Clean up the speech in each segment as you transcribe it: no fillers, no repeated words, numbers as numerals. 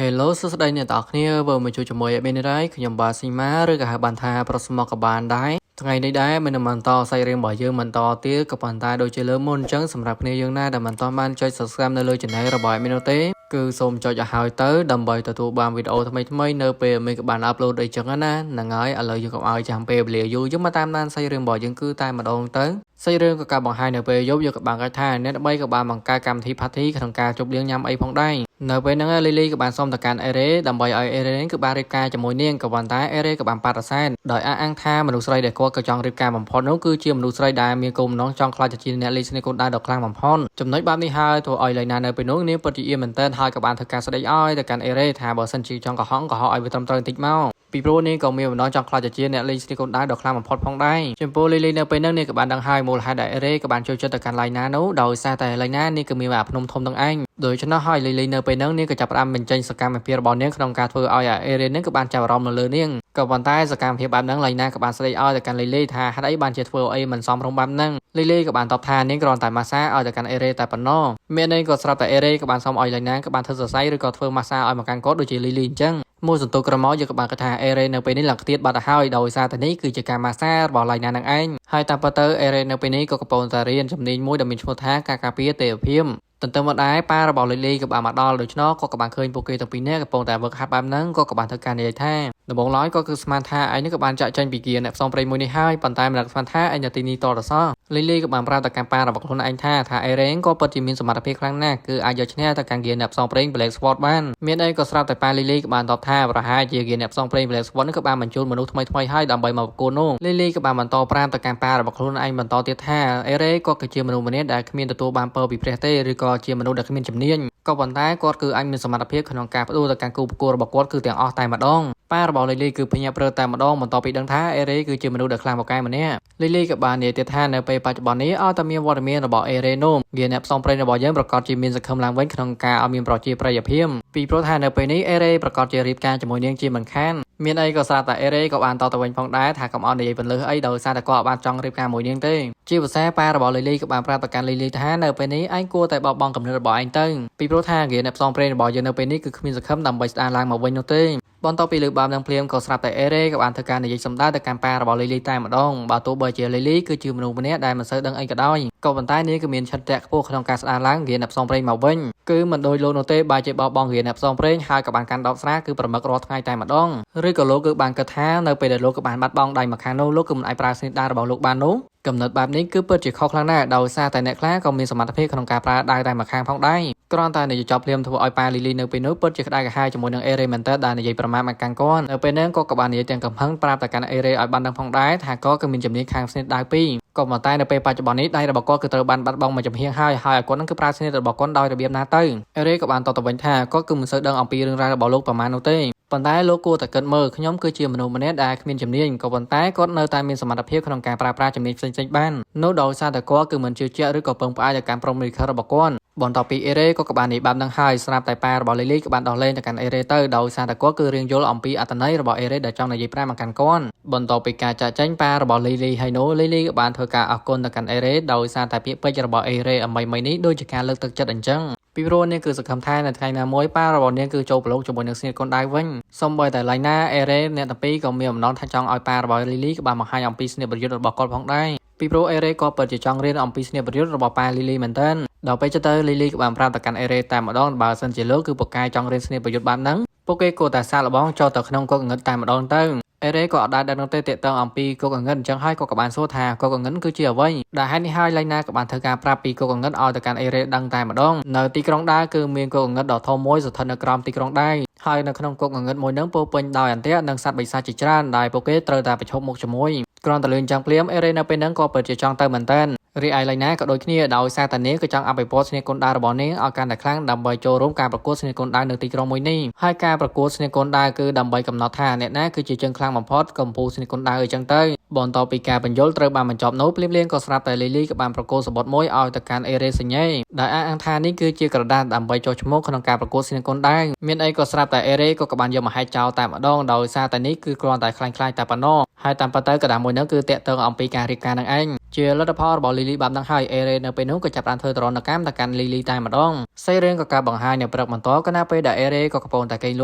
Hello សួស្តីអ្នកទាំងអស់គ្នាវិលមកជួបជាមួយអេប៊ីនរ៉ៃខ្ញុំបាទស៊ីម៉ាឬក៏ហៅបានថាប្រសិនមកក៏បានដែរថ្ងៃនេះដែរមិនបន្តសាច់រឿងរបស់យើងបន្តទៀតក៏ប៉ុន្តែដូចជាលើមុនអញ្ចឹងសម្រាប់គ្នាយើងណាដែលមិនទាន់បានចុច Subscribe នៅលើ Channel របស់អេប៊ីនទេគឺសូមចុចឲ្យហើយទៅដើម្បីទទួលបានវីដេអូថ្មីៗនៅពេលមានក៏បាន upload អីចឹងណាហ្នឹងហើយឥឡូវយើងកុំឲ្យចាំពេលវេលាយូរយើងមកតាមដានសាច់រឿងរបស់យើងគឺតែម្ដងទៅសាច់រឿងក៏ការបង្ហាញនៅពេលយប់យើងក៏បានកាច់ថាអ្នក3ក៏បានបង្កើតកម្មវិធី party ក្នុងការជប់លៀងញ៉ាំអីផងដែរនៅពេលហ្នឹងលីលីក៏បានសុំទៅកាន់អេរ៉េដើម្បីឲ្យអេរ៉េគឺបានរៀបការជាមួយនាងក៏ប៉ុន្តែអេរ៉េក៏បានបដិសេធដោយអះអាងថាមនុស្សស្រីដែលគាត់ក៏ចង់រៀបការបំផុតនោះគឺជាមនុស្សស្រីដែលមានគោលបំណងចង់ខ្លាចជាអ្នកលេងស្នេហ៍កូនដៅដ៏ខ្លាំងបំផុតចំណុចបែបនេះហើយធ្វើឲ្យឡៃណានៅពេលនោះនាងពិតជាអៀនមែនទែនហើយក៏បានធ្វើការស្ដីឲ្យទៅកាន់អេរ៉េថាបើសិនជាចង់កុហកឲ្យវាត្រឹមត្រូវបន្តិចមកពីព្រោះនាងក៏មានបំណងចង់ខ្លាចជាអ្នកលេងស្នេហ៍កូនដៅដ៏ខ្លាំងបំផុតផងដែរចំពោះលីលីនៅពេលហ្នឹងនាងក៏បានដឹងហើយមូលហេតុដែលអេរ៉េក៏បានចូលចិត្តទៅកាន់ឡៃណានោះដោយសារតែឡៃណានាងក៏មានអាភ្នំធំទាំងឯងដូច្នោះហើយលីលីនៅពេលហ្នឹងនាងក៏ចាប់ផ្ដើមបញ្ចេញសកម្មភាពរបស់នាងក្នុងការធ្វើឲ្យអេរ៉េនឹងក៏បានចាប់អារម្មណ៍នៅលើនាងក៏ប៉ុន្តែសកម្មភាពបែបហ្នឹងឡៃណាក៏បានស្ដីឲ្យទៅកាន់លីលីថាហេតុអីបានជាធ្វើអីមិនសមរម្យបែបហ្នឹងលីលីក៏បានតបថានាងគ្រាន់តែម៉ាសាឲ្យទៅកាន់អេរ៉េតែប៉ុណ្ណោះមានន័យក៏ស្រាប់តែអេរ៉េក៏បានសុំឲ្យឡៃណាក៏បានធ្វើសរសៃឬក៏ធ្វើម៉ាសាឲ្យមកកាន់គាត់ដូចជាលីលីអញ្ចឹងមួយសន្ទុះក្រមកយើងក៏បានគិតថាអេរ៉េនៅពេលនេះឡើងខ្ទាតបាត់ទៅហើយដោយសារតែនេះគឺជាការម៉ាសារបស់ឡៃណានឹងឯងហើយតាមពិតទៅអេរ៉េនៅពេលនេះក៏កំពុងតែរៀនជំនាញមួយដែលមានឈ្មោះថាការការពារទេវភាពទន្ទឹមមកដែរប៉ារបស់លីលីក៏បានមកដល់ដូច្នោះក៏បានឃើញពួកគេទាំងពីរនាក់កំពុងតែវឹកហាត់បែបហ្នឹងក៏បានធ្វើការនិយាយថាដំបូងឡើយក៏គឺស្មានថាឯងនេះក៏បានចាក់ចេញពីគាអ្នកផ្សងព្រេងមួយនេះហើយប៉ុន្តែមិនដឹងស្មានថាឯងនៅទីនេះតរសោះលីលីក៏បានប្រាប់ទៅកាន់ប៉ារបស់ខ្លួនឯងថាអេរ៉េក៏ពិតជាមានសមត្ថភាពខ្លាំងណាស់គឺអាចយកឈ្នះទៅកាន់គាអ្នកផ្សងព្រេង Black Sword បានមានអីក៏ស្រាប់តែប៉ាលីលីក៏បានតបថាប្រហែលជាគាអ្នកផ្សងព្រេង Black Sword នេះក៏បានបញ្ជូនមនុស្សថ្មីៗហើយដើម្បីមកប្រកួតនោះលីលីក៏បានបន្តប្រាប់ទៅកាន់ប៉ារបស់ខ្លួនឯងបន្តទៀតថាអេរ៉េក៏គឺជាមនុស្សម្នាក់ដែលគ្មានទទួលបានពរពីព្រះទេឬក៏ជាមនុស្សដែលគ្មានជំនាញក៏ប៉ុន្តែគាត់គឺអាចមានសមត្ថភាពក្នុងការផ្ដួលទៅកាន់គូប្រកួតរបស់គាត់គឺទាំងអស់តែម្ដងប៉ារបស់លីលីគឺភញាប់ព្រើតែម្ដងបន្ទាប់ពីដឹងថាអេរ៉េគឺជាមនុស្សដ៏ខ្លាំងពូកែម្នាក់លីលីក៏បាននិយាយទៀតថានៅពេលបច្ចុប្បន្ននេះឲ្យតែមានវត្តមានរបស់អេរ៉េនោះវាអ្នកផ្សងព្រេងរបស់យើងប្រកាសជាមានសង្ឃឹមឡើងវិញក្នុងការឲ្យមានប្រជាប្រិយភាពពីព្រោះថានៅពេលនេះអេរ៉េប្រកាសជារៀបការជាមួយនាងជាមិនខានមានអីក៏ស្រាប់តែអេរ៉េក៏បានតទៅវិញផងដែរថាកុំអត់និយាយពន្លើសអីដោយសារតែគាត់បានចង់រៀបការមួយនាងទេជាភាសាប៉ារបស់លីលីក៏បានប្រាប់ទៅកាន់លីលីថានៅពេលនេះឯងគួរតែបោះបង់គំនិតរបស់ឯងទៅពីព្រោះថាគេអ្នកផ្សងព្រេងរបស់យើងនៅពេលនេះគឺគ្មានសង្ឃឹមដើម្បីស្ដារឡើងមកវិញនោះទេបន្ទាប់ពីលើកបាបនឹងភ្លាមក៏ស្រាប់តែអេរ៉េក៏បានធ្វើការនិយាយសម្ដៅទៅកាន់ប៉ារបស់លីលីតែម្ដងបើទោះបីជាលីលីគឺជាមនុស្សម្នាក់ដែលមិនសូវដឹងអីក៏ដោយក៏ប៉ុន្តែនាងក៏មានឆន្ទៈខ្ពស់ក្នុងការស្ដារឡើងគេអ្នកផ្សងព្រេងមកវិញគឺមិនដូចលោកនោះទេបើជាបោះបង់គេអ្នកផ្សងព្រេងហើយក៏បានកាន់ដបស្រាគឺប្រមឹករាល់ថ្ងៃតែម្ដងឬក៏លោកគឺបានគិតថានៅពេលដែលលោកក៏បានបាត់បង់ដៃម្ខាងនោះលោកគឺមិនអាចប្រើស្នេហ៍ដារបស់លោកបាននោះកំណត់បែបនេះគឺពិតជាខុសខ្លាំងណាស់ដោយសារតែអ្នកខ្លះក៏មានសមត្ថភាពក្នុងការប្រើដៃតែម្ខាងផងដែរគ្រាន់តែនិយាយចប់ភ្លាមធ្វើឲ្យប៉ាលីលីនៅពេលនោះពិតជាក្តៅក្រហាយជាមួយនឹងអេរ៉េមែនតើដែលនិយាយប្រមាថមកកាន់គាត់នៅពេលហ្នឹងក៏បាននិយាយទាំងកំហឹងប្រាប់តែកាន់អេរ៉េឲ្យបានដឹងផងដែរថាគាត់គឺមានជំនាញខាងស្នេហ៍ដៃពីរក៏ប៉ុន្តែនៅពេលបច្ចុប្បន្ននេះដៃរបស់គាត់គឺត្រូវបានបាត់បង់មួយចំហៀងហើយឲ្យគាត់នឹងគឺប្រើស្នេហ៍របស់គាត់ដោយរបៀបណាទៅអេរ៉េក៏បានតបទៅវិញថាគាត់គឺមិនសូវដឹងអំពីរឿងរ៉ាវរបស់លោកប្រមាណនោះទេប៉ុន្តែលោកគួរតែគិតមើលខ្ញុំគឺជាមនុស្សម្នាក់ដែលគ្មានជំនាញក៏ប៉ុន្តែគាត់នៅតែមានសមត្ថភាពក្នុងការប្រើប្រាស់ជំនាញផ្សេងៗបាននោះដោយសារតែគាត់គឺមិនជឿជាក់ឬក៏ពឹងផ្អែកទៅកាន់ព្រំលិខិតរបស់គាត់បន្ទាប់ពីអេរ៉េក៏បាននិយាយបែបហ្នឹងហើយស្រាប់តែប៉ារបស់លីលីក៏បានដោះលែងទៅកាន់អេរ៉េទៅដោយសារតែគាត់គឺរៀងយល់អំពីអត្ថន័យរបស់អេរ៉េដែលចង់និយាយប្រាប់មកកាន់គាត់បន្ទាប់ពីការចាក់ចែងប៉ារបស់លីលីហើយនោះលីលីក៏បានធ្វើការអរគុណទៅកាន់អេរ៉េដោយសារតែពាក្យពេចន៍របស់អេរ៉េអ្វីៗនេះដូចជាការលើកទឹកចិត្តអញ្ចឹងពីព្រោះនាងគឺសង្ឃឹមថានៅថ្ងៃណាមួយប៉ារបស់នាងគឺចូលប្រឡូកជាមួយនឹងស្នេហ៍កូនដៅវិញសូម្បីតែឡៃណាអេរ៉េអ្នកទាំងពីរក៏មានបំណងថាចង់ឲ្យប៉ារបស់លីលីក៏បានបង្ហាញអំពីស្នេហ៍ប្រយុទ្ធរបស់គាត់ផងដែរពីព្រោះអេរ៉េក៏ពិតជាចង់រៀនអំពីស្នេហ៍ប្រយុទ្ធរបស់ប៉ាលីលីមែនទែនដល់ពេលទៅលីលីក៏បានប្រាប់ទៅកាន់អេរ៉េតែម្ដងបើសិនជាលោកគឺពូកែចង់រៀនស្នេហ៍ប្រយុទ្ធបែបហ្នឹងពួកគេគួរតែសាកល្បងចូលទៅក្នុងកុកងឹតតែម្ដងទៅអេរ៉េក៏អត់ដែលដឹងទេតាក់ទងអំពីកុកងឹតអញ្ចឹងហើយក៏បានសួរថាកុកងឹតគឺជាអ្វីដែលហេតុនេះហើយឡៃណាក៏បានធ្វើការប្រាប់ពីកុកងឹតឲ្យទៅកាន់អេរ៉េដឹងតែម្ដងនៅទីក្រុងដែរគឺមានកុកងឹតដ៏ធំមួយស្ថិតនៅក្រោមទីក្រុងដែរហើយនៅក្នុងកុកងឹតមួយហ្នឹងពោពេញដោយអន្ទាក់និងសត្វបិសាចជាច្រើនដែលពួកគេត្រូវតែប្រឈមមុខជាមួយគ្រាន់តែលឿនចាំងភ្លាមអេរ៉េនៅពេលហ្នឹងក៏ពិតជាចង់ទៅមែនតើរីឯឡៃណាក៏ដូចគ្នាដោយសារតែនាងក៏ចង់អភិវឌ្ឍស្នេហ៍កូនដៅរបស់នាងឲ្យកាន់តែខ្លាំងដើម្បីចូលរួមការប្រកួតស្នេហ៍កូនដៅនៅទីក្រុងមួយនេះហើយការប្រកួតស្នេហ៍កូនដៅគឺដើម្បីកំណត់ថាអ្នកណាគឺជាជើងខ្លាំងបំផុតកម្ពុជាស្នេហ៍កូនដៅអីចឹងទៅបន្ទាប់ពីការបញ្យល់ត្រូវបានបញ្ចប់នោះភ្លាមៗក៏ស្រាប់តែលីលីក៏បានប្រកួតសបុតមួយឲ្យទៅកាន់អេរ៉េសញ្ញេដែលអះអាងថានេះគឺជាក្រដាសដើម្បីចុះឈ្មោះក្នុងការប្រកួតស្នេហ៍កូនដៅមានអីក៏ស្រាប់តែអេរ៉េក៏បានយកមកហែកចោលតែម្ដងដោយសារតែនេះគឺគ្រាន់តែខ្លាំងៗតែប៉ុណ្ណោះហើយតាមពិតទៅក្រដាសមួយនោះគឺតាក់ទងអំពីការរៀបការនឹងឯង ជាលទ្ធផលរបស់លីលីបាប់នឹងហើយអេរ៉េនៅពេលនោះក៏ចាប់បានធ្វើទរណកម្មទៅកាន់លីលីតែម្ដងសាច់រឿងក៏ការបង្ហាញនៅព្រឹកបន្តក៏ណាពេលដែលអេរ៉េក៏កំពុងតែកេងល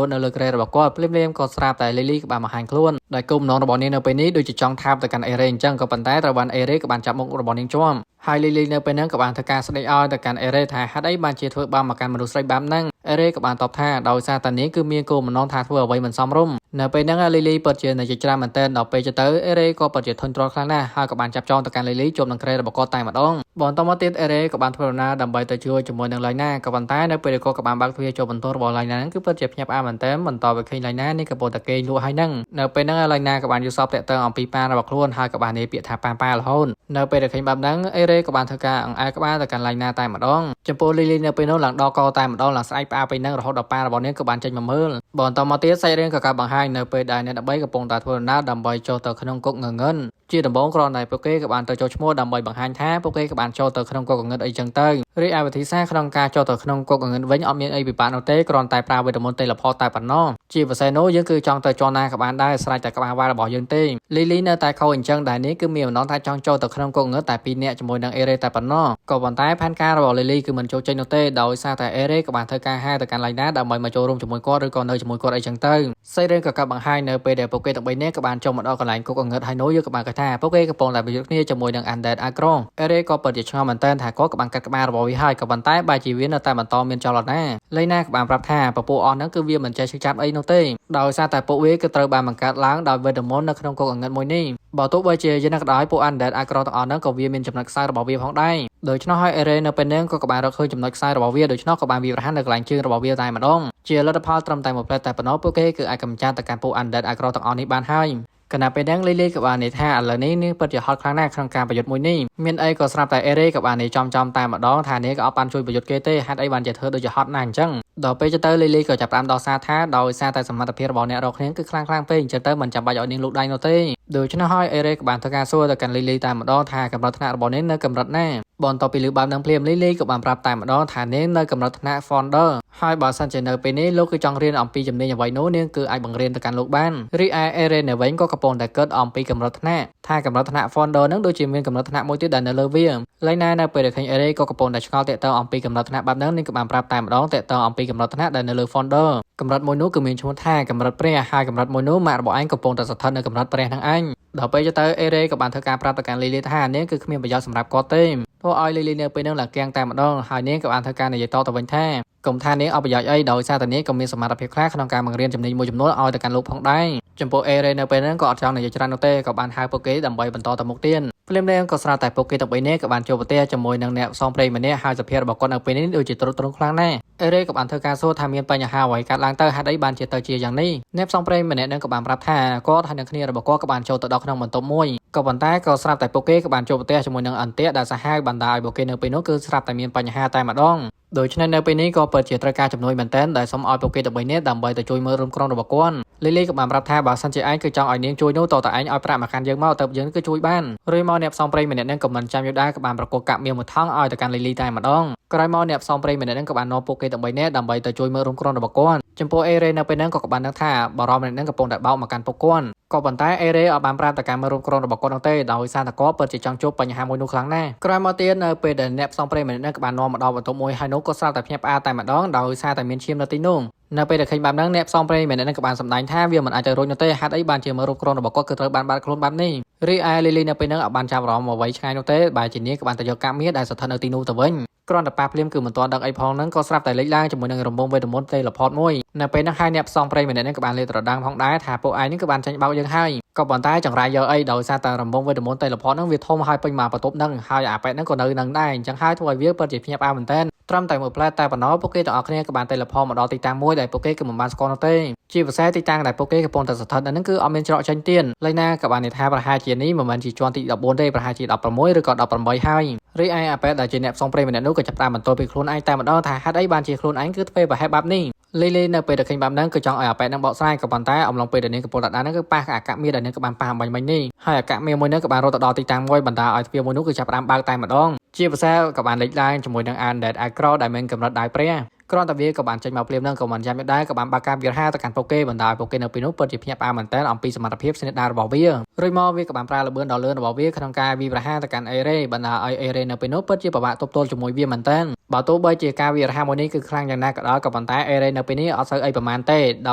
ួននៅលើក្រែរបស់គាត់ភ្លាមៗក៏ស្រាប់តែលីលីក៏បានបង្ហាញខ្លួនដែលគុំនងរបស់នាងនៅពេលនេះដូចជាចង់ថាបទៅកាន់អេរ៉េអញ្ចឹងក៏ប៉ុន្តែត្រូវបានអេរ៉េក៏បានចាប់មុខរបស់នាងជាប់ហើយលីលីនៅពេលហ្នឹងក៏បានធ្វើការស្ដីឲ្យទៅកាន់អេរ៉េថាហេតុអីបានជាធ្វើបាបមកកាន់មនុស្សស្រីបែបហ្នឹងអេរ៉េក៏បានតបថាដោយសារតែនាងគឺមានគោលបំណងថាធ្វើអ្វីមិនសមរម្យនៅពេលហ្នឹងលីលីពិតជានៅជាច្រើនមែនទែនដល់ពេលទៅអេរ៉េក៏ពិតជាធុញទ្រាន់ខ្លាំងណាស់ហើយក៏បានចាប់ចងទៅកាន់លីលីជាប់នឹងក្រែរបស់គាត់តែម្ដងបន្តមកទៀតអេរ៉េក៏បានធ្វើដំណើរដើម្បីទៅជួយជាមួយនឹងឡៃណាក៏ប៉ុន្តែនៅពេលគាត់ក៏បានបើកទ្វារចូលបន្ទររបស់ឡៃណាហ្នឹងគឺពិតជាភ្ញាក់ផ្អើលមែនទែនបន្តទៅឃើញឡៃណានេះក៏ពោលតែគេងលក់ហើយហ្នឹងនៅពេលហ្នឹងឡៃណាក៏បានយល់សពតាក់ទងអំពីប៉ារបស់ខ្លួនហើយក៏បាននិយាយពាក្យថាប៉ារហូតនៅពេលដែលឃើញបែបហ្នឹងអេរ៉េក៏បានធ្វើការអង្អែលក្បាលទៅកាន់ឡៃណាតែម្ដងចំពោះលីលីនៅពេលនោះឡើងដកកតែម្ដងឡើងស្អែកផ្អើលពេញហ្នឹងរហូតដល់ប៉ារបស់នាងក៏បានចេញមកមើលបន្តមកទៀតសាច់រឿងក៏ការបង្ហាញនៅពេលដែលអ្នក13កំពុងតែធ្វើដំណើរដើម្បីចូលទៅក្នុងគុកងងឹនជាដំបូងគ្រាន់តែពួកគេក៏បានទៅចូលឈ្មោះដើម្បីបង្ហាញថាពួកគេក៏បានចូលទៅក្នុងគុកងងឹតអីចឹងទៅរីឯវិធីសាស្ត្រក្នុងការចូលទៅក្នុងគុកងងឹតវិញអត់មានអីពិបាកនោះទេគ្រាន់តែប្រើវេទមន្ត Teleport តែប៉ុណ្ណោះជាពិសេសនោះយើងគឺចង់ទៅជាន់ណាក៏បានដែរស្រេចតែក្បាលវាយរបស់យើងទេលីលីនៅតែខុសអញ្ចឹងដែរនេះគឺមានបំណងថាចង់ចូលទៅក្នុងគុកងងឹតតែ2នាក់ជាមួយនឹងអេរ៉េតែប៉ុណ្ណោះក៏ប៉ុន្តែផែនការរបស់លីលីគឺមិនចូលចេញនោះទេដោយសារតែអេរ៉េក៏បានធ្វើការហៅទៅកាន់ឡៃណាដើម្បីមកចូលរួមជាមួយគាត់ឬក៏នៅជាមួយគាត់អីចឹងទៅសាច់រឿងក៏កាត់បង្ហាញនៅពេលដែលពួកគេទាំង3នាក់ក៏បានចូលមកដល់កន្លែងគុកងងឹតហើយនោះយើងក៏បានគិតថាពួកគេកំពុងតែប្រយុទ្ធគ្នាជាមួយនឹង Undead Agro អេរ៉េក៏ពិតជាឆ្ងល់មែនទែនថាគាត់ក៏បានកាត់ក្បាលរបស់វាហើយក៏ប៉ុន្តែបែរជាវានៅតែបន្តមានចលនាឡៃណាក៏បានប្រាប់ថាពពួកអស់ហ្នឹងគឺវាមិនចេះឈឺចាប់អីនោះទេដោយសារតែពួកវាគឺត្រូវបានបង្កើតឡើងដោយវេទមន្តនៅក្នុងគុកងងឹតមួយនេះបើទោះបីជាយ៉ាងណាក៏ដោយពួក Undead Agro ទាំងអស់ហ្នឹងក៏វាមានចំណុចខ្សោយរបស់វាផងដែរដូច្នោះហើយអេរ៉េនៅពេលហ្នឹងក៏បានរកឃើញចំណុចខ្សោយរបស់វាដូច្នោះក៏បានវាប្រហាននៅកន្លែងជើងរបស់វាតែម្ដងជាលទ្ធផលត្រឹមតែមួយផ្លែតែប៉ុណ្ណោះពួកគេគឺអាចកម្ចាត់ទៅកាន់ពួក Undead Agro ទាំងអស់នេះបានហើយគណៈពេលហ្នឹងលីលីក៏បាននិយាយថាឥឡូវនេះនាងពិតជាហត់ខ្លាំងណាស់ក្នុងការប្រយុទ្ធមួយនេះមានអីក៏ស្រាប់តែអេរ៉េក៏បាននិយាយចំតែម្ដងថានាងក៏អត់បានជួយប្រយុទ្ធគេទេហេតុអីបានជាធ្វើដូចជាហត់ណាស់អញ្ចឹងដល់ពេលទៅលីលីក៏ចាប់ផ្ដើមដោះសារថាដោយសារតែសមត្ថភាពរបស់អ្នករកគ្នាគឺខ្លាំងពេកអញ្ចឹងទៅមិនចាំបាច់ឲ្យនាងលូកដៃនោះទេដូច្នោះហើយអេរ៉េក៏បានធ្វើការសួរទៅកាន់លីលីតែម្ដងថាកម្រិតថ្នាក់របស់នាងនៅកម្រិតណាបន្ទាប់ពីលើបែបនឹងភ្លាមលីលីក៏បានប្រាប់តែម្ដងថានាងនៅកម្រិតថ្នាក់ Founder ហើយបើសិនជានៅពេលនេះលោកគឺចង់រៀនអំពីជំនាញអ្វីនោះនាងគឺអាចបង្រៀនទៅកាន់លោកបានរីឯអេរ៉េនៅវិញក៏កំពុងតែគិតអំពីកម្រិតថ្នាក់ថាកម្រិតថ្នាក់ Founder នឹងដូចជាមានកម្រិតថ្នាក់មួយទៀតដែលនៅលើវាឡៃណានៅពេលដែលឃើញអេរ៉េក៏កំពុងតែឆ្ងល់តាក់ទងអំពីកម្រិតថ្នាក់បែបហ្នឹងនាងក៏បានប្រាប់តែម្ដងតាក់ទងអំពីកម្រិតថ្នាក់ដែលនៅលើ Founder កម្រិតមួយនោះគឺមានឈ្មោះថាកម្រិតព្រះហើយកម្រិតមួយនោះម៉ាក់របស់ឯងកំពុងតែស្ថិតនៅកម្រិតព្រះហ្នឹងឯងដល់ពេលទៅអេរ៉េក៏បានធ្វើការប្រាប់ទៅកាន់លីលីថានាងគឺគ្មានប្រយោជន៍សម្រាប់គាត់ទេធ្វើឲ្យលីលីនៅពេលហ្នឹងឡើងគាំងតែម្ដងហើយនាងក៏បានធ្វើការនិយាយតទៅវិញថាកុំថានាងអត់ប្រយោជន៍អីដោយសារតែនាងក៏មានសមត្ថភាពខ្លះក្នុងការបង្រៀនជំនាញមួយចំនួនឲ្យទៅកាន់លោកផងដែរចំពោះអេរ៉េនៅពេលហ្នឹងក៏អត់ចង់និយាយច្រើននោះទេក៏បានហៅពួកគេដើម្បីបន្តទៅមុខទៀតភ្លាមៗក៏ស្រាប់តែពួកគេទាំង3នាក់ក៏បានជួបប្រទះជាមួយនឹងអ្នកផ្សងព្រេងម្នាក់ហើយសភាពរបស់គាត់នៅពេលនេះដូចជាទ្រុឌទ្រង់ខ្លាំងណាស់អេរ៉េក៏បានធ្វើការសួរថាមានបញ្ហាអ្វីកើតឡើងទៅហេតុអីបានជាទៅជាយ៉ាងនេះអ្នកផ្សងព្រេងម្នាក់ហ្នឹងក៏បានប្រាប់ថាគាត់ហើយនឹងគ្នារបស់គាត់ក៏បានចូលទៅដល់ក្នុងបន្ទប់មួយក៏ប៉ុន្តែក៏ស្រាប់តែពួកគេក៏បានជួបប្រទះជាមួយនឹងអន្ទាក់ដែលសាហាវបណ្ដាឲ្យពួកគេនៅពេលនោះគឺស្រាប់តែមានបញ្ហាតែម្ដងដូច្នេះនៅពេលនេះក៏ពិតជាត្រូវការជំនួយមែនទែនដែលសូមឲ្យពួកគេទាំង3នាក់ដើម្បីទៅជួយមើលរំក្រុងរបស់គាត់លីលីក៏បានប្រាប់ថាបើសិនជាឯងគឺចង់ឲ្យនាងជួយនោះតើឯងឲ្យប្រាក់មកកាន់យើងមកទៅយើងគឺជួយបានឬមកអ្នកផ្សងព្រេងម្នាក់ហ្នឹងក៏មិនចាំយល់ដែរក៏បានប្រកបកាប់មាសមួយថងឲ្យទៅកាន់លីលីតែម្ដងក្រោយមកអ្នកផ្សងព្រេងម្នាក់ហ្នឹងក៏បាននាំពួកគេទាំង3នាក់ដើម្បីទៅជួយមើលរំក្រុងរបស់គាត់ចំពោះអេរ៉េនៅពេលហ្នឹងក៏បានដឹងថាបារម្ភម្នាក់ហ្នឹងកំពុងតែបោកមកកាន់ពួកគាត់ក៏ប៉ុន្តែអេរ៉េអត់បានប្រាប់ទៅកាន់មើលរំក្រុងរបស់គាត់នោះទេដោយសារតែគាត់ពិតជាចង់ជួបបញ្ហាមួយនោះខ្លាំងណាស់ក្រោយមកទៀតនៅពេលដែលអ្នកផ្សងព្រេងម្នាក់ហ្នឹងក៏បាននាំមកដល់បន្ទប់មួយហើយនោះក៏ស្រាប់តែភ្ញាក់ផ្អើលតែម្ដងដោយសារតែមានឈាមនៅទីនោះនៅពេលដែលឃើញបែបហ្នឹងអ្នកផ្សងព្រេងម្នាក់ហ្នឹងក៏បានសម្ដែងថាវាមិនអាចទៅរួចនោះទេហេតុអីបានជាមើលរូបក្រុមរបស់គាត់គឺត្រូវបានបាត់ខ្លួនបែបនេះរីឯលីលីនៅពេលហ្នឹងអត់បានចាប់អារម្មណ៍អ្វីឆ្ងាយនោះទេបែរជានាងក៏បានទៅយកកាប់មាសដែលស្ថិតនៅទីនោះទៅវិញគ្រាន់តែប៉ះភ្លាមគឺមិនទាន់ដឹងអីផងហ្នឹងក៏ស្រាប់តែលេចឡើងជាមួយនឹងរង្វង់វេទមន្ត Teleport មួយនៅពេលហ្នឹងហើយអ្នកផ្សងព្រេងម្នាក់ហ្នឹងក៏បានលេបត្រដាងផងដែរថាពួកឯងហ្នឹងក៏បានចាញ់បោកយើងហើយក៏ប៉ុន្តែចង្រៃយកអីដោយសារតែរង្វង់វេទមន្ត Teleport ហ្នឹងវាធំហើយពេញមកបន្ទប់ហ្នឹងហើយអាប៉ែតហ្នឹងក៏នៅនឹងដែរអញ្ចឹងហើយធ្វើឲ្យវាពិតជាភ្ញាក់ផ្អើលមែនទែនត្រឹមតែមួយផ្លែតែប៉ុណ្ណោះពួកគេទាំងអស់គ្នាក៏បាន Teleport មកដល់ទីតាំងមួយដែលពួកគេគឺមិនបានស្គាល់នោះទេជាពិសេសទីតាំងដែលពួកគេកំពុងតែស្ថិតនៅហ្នឹងគឺអត់មានច្រកចេញទៀតឡៃណាក៏បាននិយាយថាប្រហែលជានេះមិនមែនជាជាន់ទី14ទេប្រហែលជា16ឬក៏18ហើយរីឯអាប៉ែតដែលជាអ្នកផ្សងព្រេងម្នាក់នោះក៏ចាប់តាមបន្ទោពីខ្លួនឯងតែម្ដងថាហេតុអីបានជាខ្លួនឯងគឺធ្វើប្រហែលបែបនេះលីលីនៅពេលដែលឃើញបែបហ្នឹងគឺចង់ឲ្យអាប៉ែតហ្នឹងបកស្រាយក៏ប៉ុន្តែអំឡុងពេលដែលនាងកំពុងតែដើរហ្នឹងគឺប៉ះអាកាមាដែលនាងក៏បានប៉ះអំបញ្ញនេះហើយអាកាមាមួយហ្នឹងក៏បានរត់ទៅដល់ទីតាំងមួយបណ្ដាឲ្យទ្វារមួយនោះគឺចាប់ផ្ដើមបើកតែម្ដងជាភាសាក៏បានលេចឡើងជាមួយនឹង Undead Agro ដែលមានកម្រិតដៃព្រះ គ្រាន់តែវាក៏បានចេញមកភ្លាមនឹងក៏មិនចាំមិនដែរក៏បានបាក់ការវាហាទៅកាន់ពួកគេបណ្ដាឲ្យពួកគេនៅពេលនោះពិតជាភ្ញាក់ផ្អើលមែនទែនអំពីសមត្ថភាពស្នេហារបស់វារួចមកវាក៏បានប្រើល្បឿនដ៏លឿនរបស់វាក្នុងការវាប្រហារទៅកាន់អេរ៉េបណ្ដាឲ្យអេរ៉េនៅពេលនោះពិតជាពិបាកទប់ទល់ជាមួយវាមែនទែនបើទោះបីជាការវារហាមួយនេះគឺខ្លាំងយ៉ាងណាក៏ដោយក៏ប៉ុន្តែអេរ៉េនៅពេលនេះអត់សូវអីប្រហែលទេដ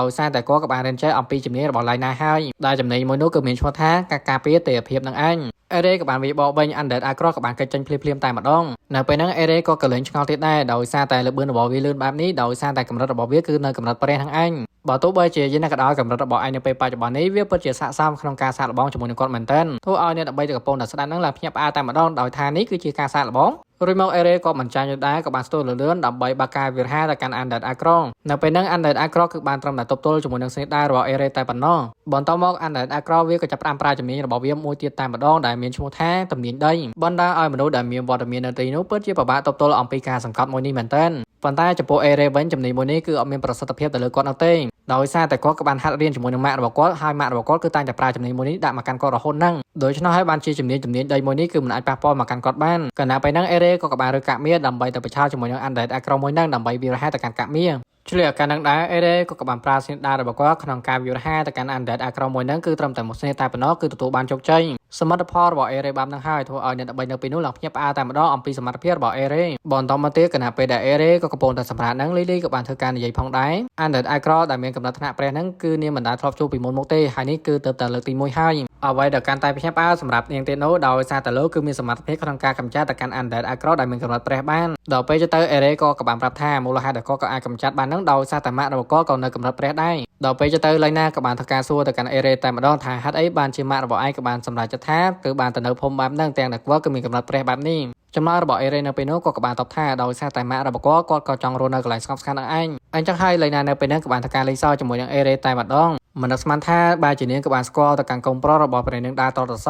ោយសារតែគាត់ក៏បានរៀនចេះអំពីជំនាញរបស់ Lina ហើយដែលចំណេញមួយនោះគឺមានឈ្មោះថាការការពារទេវភាពនឹងឯងអេរ៉េក៏បានវាបកវិញ Undead Across ក៏បានកិច្ចចេញភ្លាមតែម្ដងនៅពេលហ្នឹងអេរ៉េក៏កលែងឆ្ងល់ទៀតដែរដោយសារតែល្បឿនរបស់វាលឿនបែបនេះដោយសារតែកម្រិតរបស់វាគឺនៅកម្រិតព្រះហ្នឹងឯងបើទោះបីជាយ៉ាងណាក៏ដោយកម្រិតរបស់ឯងនៅពេលបច្ចុប្បន្ននេះវាពិតជាស័ក្តិសមក្នុងការសាកល្បងជាមួយនឹងគាត់មែនទែនធ្វើឲ្យអ្នកដើម្បីទៅកំពុងតែស្ដាប់ហ្នឹងឡើងភ្ញាក់ផ្អើលតែម្ដងដោយថានេះគឺជាការសាកល្បងរួចមកអេរ៉េក៏មិនចាញ់ដែរក៏បានស្ទល់លឿនដើម្បីបាក់ការវាហាទៅកាន់ Undead Across នៅពេលហ្នឹង Undead Across គឺបានត្រឹមតែទប់ទល់ជាមួយនឹងស្នេហ៍ដែររបស់អេរ៉េតែប៉ុណ្ណោះបន្តមក Undead Across វាក៏ចាប់ផ្ដើមប្រើជំនាញរបស់វាមួយទៀតតែម្ដងដែលមានឈ្មោះថាទំនាញដីបណ្ដាឲ្យមនុស្សដែលមានវត្តមាននៅទីនោះពិតជាពិបាកទប់ទល់អំពីការសង្កត់មួយនេះមែនទែនប៉ុន្តែចំពោះអេរ៉េវិញជំនាញមួយនេះគឺអត់មានប្រសិទ្ធភាពទៅលើគាត់នោះទេដោយសារតែគាត់ក៏បានហាត់រៀនជាមួយនឹងម៉ាក់របស់គាត់ហើយម៉ាក់របស់គាត់គឺតែងតែប្រើជំនាញមួយនេះដាក់មកកាន់គាត់រហូតហ្នឹងដូច្នោះហើយបានជាជំនាញដីមួយនេះគឺមិនអាចប៉ះពាល់មកកាន់គាត់បានកាលណាពេលហ្នឹងអេរ៉េក៏បានរើកាក់មៀដើម្បីទៅប្រឆាំងជាមួយនឹង Undead Across មួយហ្នឹងដើម្បីវារហ័សទៅកាន់កាក់មៀឆ្លៀតឱកាសហ្នឹងដែរអេរ៉េក៏បានប្រើស្នេហ៍ដារបស់គាត់ក្នុងការវារហ័សទៅកាន់ Undead Across មួយហ្នឹងគឺត្រឹមតែមួយស្នេហ៍តែប៉ុណ្ណោះគឺទទួលបានជោគជ័យសមិទ្ធផលរបស់អេរ៉េបាប់ហ្នឹងហើយធ្វើឲ្យអ្នកដើម្បីនៅពេលនោះឡើងភ្ញាក់ផ្អើលតែម្ដងអំពីសមត្ថភាពរបស់អេរ៉េបន្តមកទៀតគណៈពេលដែលអេរ៉េក៏កំពុងតែសម្រាប់ហ្នឹងលីក៏បានធ្វើការនិយាយផងដែរ Undead Across ដែលមានកំណត់ថ្នាក់ព្រះហ្នឹងគឺនាងមិនដែលធ្លាប់ជួបពីមុនមកទេហើយនេះគឺទៅតែលើកទី1ហើយអ្វីដែលកាន់តែភ្ញាក់ផ្អើលសម្រាប់នាងទៀតនោះដោយសារតែលោកគឺមានសមត្ថភាពក្នុងការកម្ចាត់ទៅកាន់ Undead Across ដែលមានកំណត់ព្រះបានដល់ពេលទៅអេរ៉េក៏បានប្រាប់ថាមូលហេតុដែលគាត់ក៏អាចកម្ចាត់បានហ្នឹងដោយសារតែម៉ាក់របស់គាត់ក៏នៅកម្រិតព្រះដែរដល់ពេលទៅឡៃណាក៏បានធ្វើការសួរទៅកាន់អេរ៉េតែម្ដងថាហេតុអីបានជាម៉ាក់របស់ឯងក៏បានសម្រេចចិត្តថាគឺបានទៅនៅភូមិបែបហ្នឹងទាំងតែគាត់គឺមានកម្រិតព្រះបែបនេះចំណោទរបស់អេរ៉េនៅពេលនោះក៏បានតបថាដោយសារតែម៉ាក់របស់គាត់ក៏ចង់រស់នៅកន្លែងស្ងប់ស្ងាត់នឹងឯងអញ្ចឹងហើយឡៃណានៅពេលហ្នឹងក៏បានធ្វើការលេងសើចជាមួយនឹងអេរ៉េតែម្ដងមិននឹកស្មានថាបើជានាងក៏បានស្គាល់ទៅកាន់កូនប្រុសរបស់ព្រះនាងដែរតតស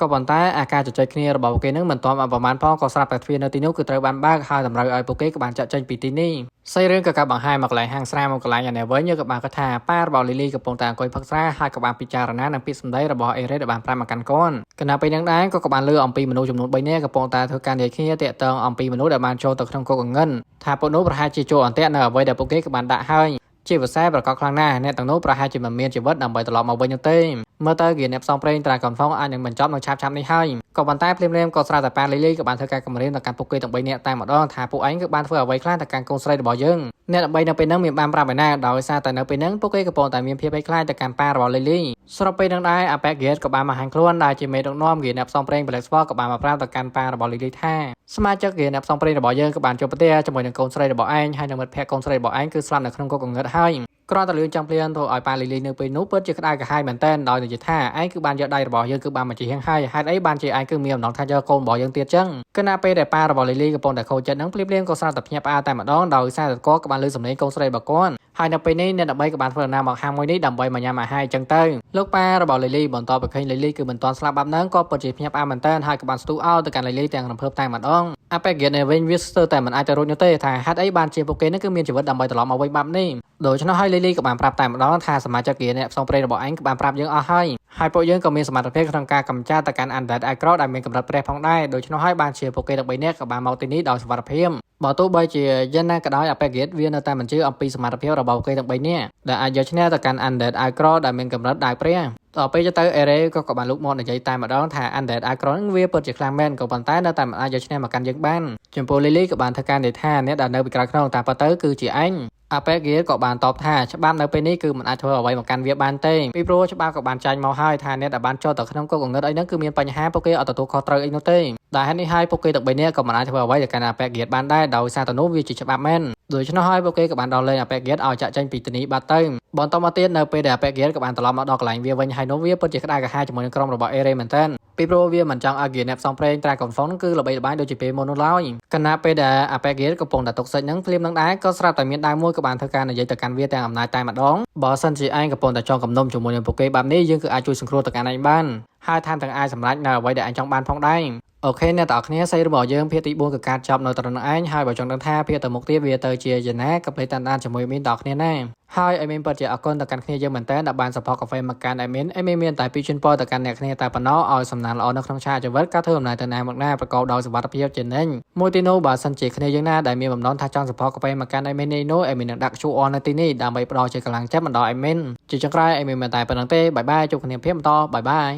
ក៏ប៉ុន្តែអាការជជែកគ្នារបស់ពួកគេនឹងមិនទាន់បានប្រមាណផងក៏ស្រាប់តែទ្វារនៅទីនោះគឺត្រូវបានបើកហើយតម្រូវឲ្យពួកគេក៏បានចាក់ចេញពីទីនេះសៃរឿងក៏កាប់បង្ហាញមកកន្លែងហាងស្រាមកកន្លែងអានេះវិញក៏បានគាត់ថាប៉ារបស់លីលីកំពុងតែអង្គុយផឹកស្រាហើយក៏បានពិចារណានឹងពាក្យសម្ដីរបស់អេរ៉េដែលបានប្រាប់មកកាន់កូនគណៈពេលហ្នឹងដែរក៏បានលើអំពីមនុស្សចំនួន3នាក់កំពុងតែធ្វើការនិយាយគ្នាតាក់ទងអំពីមនុស្សដែលបានចូលទៅក្នុងគុកងឹនថាពួកនោះប្រហែលជាចូលអន្ទាក់នៅអ្វីដែលពួកគេក៏បានដាក់ហើយជាភាសាប្រកបខ្លាំងណាស់អ្នកទាំងនោះប្រហែលជាមិនមានជីវិតដើម្បីត្រឡប់មកវិញនោះទេមើលទៅគេអ្នកផ្សងព្រេងត្រាកូនហ្វុងអាចនឹងបញ្ចប់នៅឆាប់នេះហើយក៏ប៉ុន្តែភ្លាមៗក៏ស្រាប់តែប៉ាលីលីក៏បានធ្វើការគម្រាមទៅកាន់ពួកគេទាំង3នាក់តែម្ដងថាពួកឯងគឺបានធ្វើអ្វីខ្លះទៅកាន់កូនស្រីរបស់យើងអ្នកដើម្បីនៅពេលហ្នឹងមានបានប្រាប់ឯណាដោយសារតែនៅពេលហ្នឹងពួកគេកំពុងតែមានភាពភ័យខ្លាចទៅកាន់ប៉ារបស់លីលីស្របពេលហ្នឹងដែរអាប៉ែកហ្គេតក៏បានមកហាញខ្លួនដែលជាមេដឹកនាំគេអ្នកផ្សងព្រេង Black Sword ក៏បានមកប្រាប់ទៅកាន់ប៉ារបស់លីលីថាសមាជិកគេអ្នកផ្សងព្រេងរបស់យើងក៏បានជួបប្រទះជាមួយនឹងកូនស្រីរបស់ឯងហើយនឹងមិត្តភក្តិកូនស្រីរបស់ឯងគឺស្លាប់នៅក្នុងគុកងឹតហើយគ្រាន់តែលឿនចាំភ្លាមធ្វើឲ្យប៉ាលីលីនៅពេលនោះពិតជាក្តៅក្រហាយមែនទែនដោយនិយាយថាឯងគឺបានយកដៃរបស់យើងគឺបានមកជាហៀងហើយហេតុអីបានជាឯងគឺមានអំណងថាយកកូនរបស់យើងទៀតចឹងគណៈពេលដែលប៉ារបស់លីលីកំពុងតែខូចចិត្តនឹងភ្លាមៗក៏ស្រាប់តែភ្ញាក់ផ្អើលតែម្ដងដោយសារតែគាត់ក៏បានលើសំឡេងកូនស្រីរបស់គាត់ហើយនៅពេលនេះអ្នកដើម្បីក៏បានធ្វើដំណើរមកហាងមួយនេះដើម្បីមកញ៉ាំអាហារចឹងទៅលោកប៉ារបស់លីលីបន្តទៅឃើញលីលីគឺមិនទាន់ស្លាប់បាត់ហ្នឹងក៏ពិតជាភ្ញាក់ផ្អើលមែនទែនហើយក៏បានស្ទុះអោទៅកាន់លីលីទាំងរំភើបតែម្ដងអាប៉ែកហ្គេតនៅវិញវាស្ទើរតែមិនអាចទៅរួចនោះទេថាហេតុអីបានជាពួកគេនឹងគឺមានជីវិតដើម្បីត្រឡប់មកវិញបែបនេះដូច្នោះហើយលីលីក៏បានប្រាប់តែម្ដងថាសមាជិកគេអ្នកផ្សងព្រេងរបស់ឯងក៏បានប្រាប់យើងអស់ហើយពួកយើងក៏មានសមត្ថភាពក្នុងការកម្ចាត់ទៅកាន់ Undead Across ដែលមានកម្រិតព្រះផងដែរដូច្នោះហើយបានជាពួកគេទាំង3នាក់ក៏បានមកទីនេះដោយសុវត្ថិភាពបើទោះបីជាយ៉ាងណាក៏ដោយអាប៉ែកហ្គេតវានៅតែមិនជឿអំពីសមត្ថភាពរបស់ពួកគេទាំង3នាក់ដែលអាចយកឈ្នះទៅកាន់ Undead Across ដែលមានកម្រិតដែរព្រះដល់ពេលទៅអេរ៉េក៏បានលុកមកនិយាយតែម្ដងថា Undead Across នឹងវាពិតជាខ្លាំងមែនក៏ប៉ុន្តែនៅតែមិនអាចយកឈ្នះមកកាន់យើងបានចំពោះលីលីក៏បានធ្វើការនិយាយថាអ្នកដែលនៅពីក្រោយខ្នងតាមពិតទៅគឺជាឯងអាប៉ែកហ្គេតក៏បានតបថាច្បាប់នៅពេលនេះគឺមិនអាចធ្វើអ្វីមកកាន់វាបានទេពីព្រោះច្បាប់ក៏បានចាញ់មកហើយថាអ្នកដែលបានចូលទៅក្នុងគុកងឹតអីហ្នឹងគឺមានបញ្ហាពួកគេអត់ទទួលខុសត្រូវអីនោះទេដែលហេតុនេះហើយពួកគេទាំង3នាក់ក៏មិនអាចធ្វើអ្វីទៅកាន់អាប៉ែកហ្គេតបានដែរដោយសារតែនោះវាជាច្បាប់មែនដូច្នោះហើយពួកគេក៏បានដោះលែងអាប៉ែកហ្គេតឲ្យចាក់ចេញពីទីនេះបាត់ទៅបន្តមកទៀតនៅពេលដែលអាប៉ែកហ្គេតក៏បានត្រឡប់មកដល់កន្លែងវាវិញហើយនោះវាពិតជាក្តៅក្រហាយជាមួយនឹងក្រុមរបស់អេរ៉េមែនទែនពីព្រោះវាមិនចង់ឲ្យហ្គេតអ្នកផ្សងព្រេងត្រាកូនហ្វុងគឺល្បីល្បាញដូចជាពេលមុននោះឡើយគណៈពេលដែលអាប៉ែកហ្គេតកំពុងតែទុកសិចហ្នឹងភ្លាមនឹងដែរក៏ស្រាប់តែមានដាវមួយក៏បានធ្វើការនិយាយទៅកាន់វាទាំងអំណាចតែម្ដងបើសិនជាឯងកំពុងតែចងកំណុំជាមួយនឹងពួកគេបែបនេះយើងគឺអាចជួយសង្គ្រោះទៅកាន់ឯងបានហើយថែមទាំងអាចសម្រេចនៅអ្វីដែលឯងចង់បានផងដែរ អូខេអ្នកទាំងអស់គ្នាស្អីរបស់យើងភាគទី4គឺការចប់នៅត្រឹមឯងហើយបើចង់ដឹងថាភាគទៅមុខទៀតវាទៅជាយ៉ាងណាក៏ភ្លេចតាមដានជាមួយមីនដល់គ្នាណាហើយអេមីនពិតជាអរគុណទៅកាន់គ្នាយើងមែនតើដែលបាន support កាហ្វេមកកាន់អេមីនមានតែពីជូនពរទៅកាន់អ្នកគ្នាតែប៉ុណ្ណោះឲ្យសំណាងល្អនៅក្នុងឆាកជីវិតការធ្វើដំណើរទៅណាមកណាប្រកបដោយសុវត្ថិភាពជានិញមួយទីនោះបើសិនជាគ្នាយើងណាដែលមានបំណងថាចង់ support កាហ្វេមកកាន់អេមីននេះនោះអេមីននឹងដាក់ QR នៅទីនេះដើម្បីផ្ដល់ជាកម្លាំងចិត្តមកដល់អេមីនជាចុងក្រោយអេមីនមែនតែប៉ុណ្្នឹងទេបាយបាយជួបគ្នាភាពបន្តបាយបាយ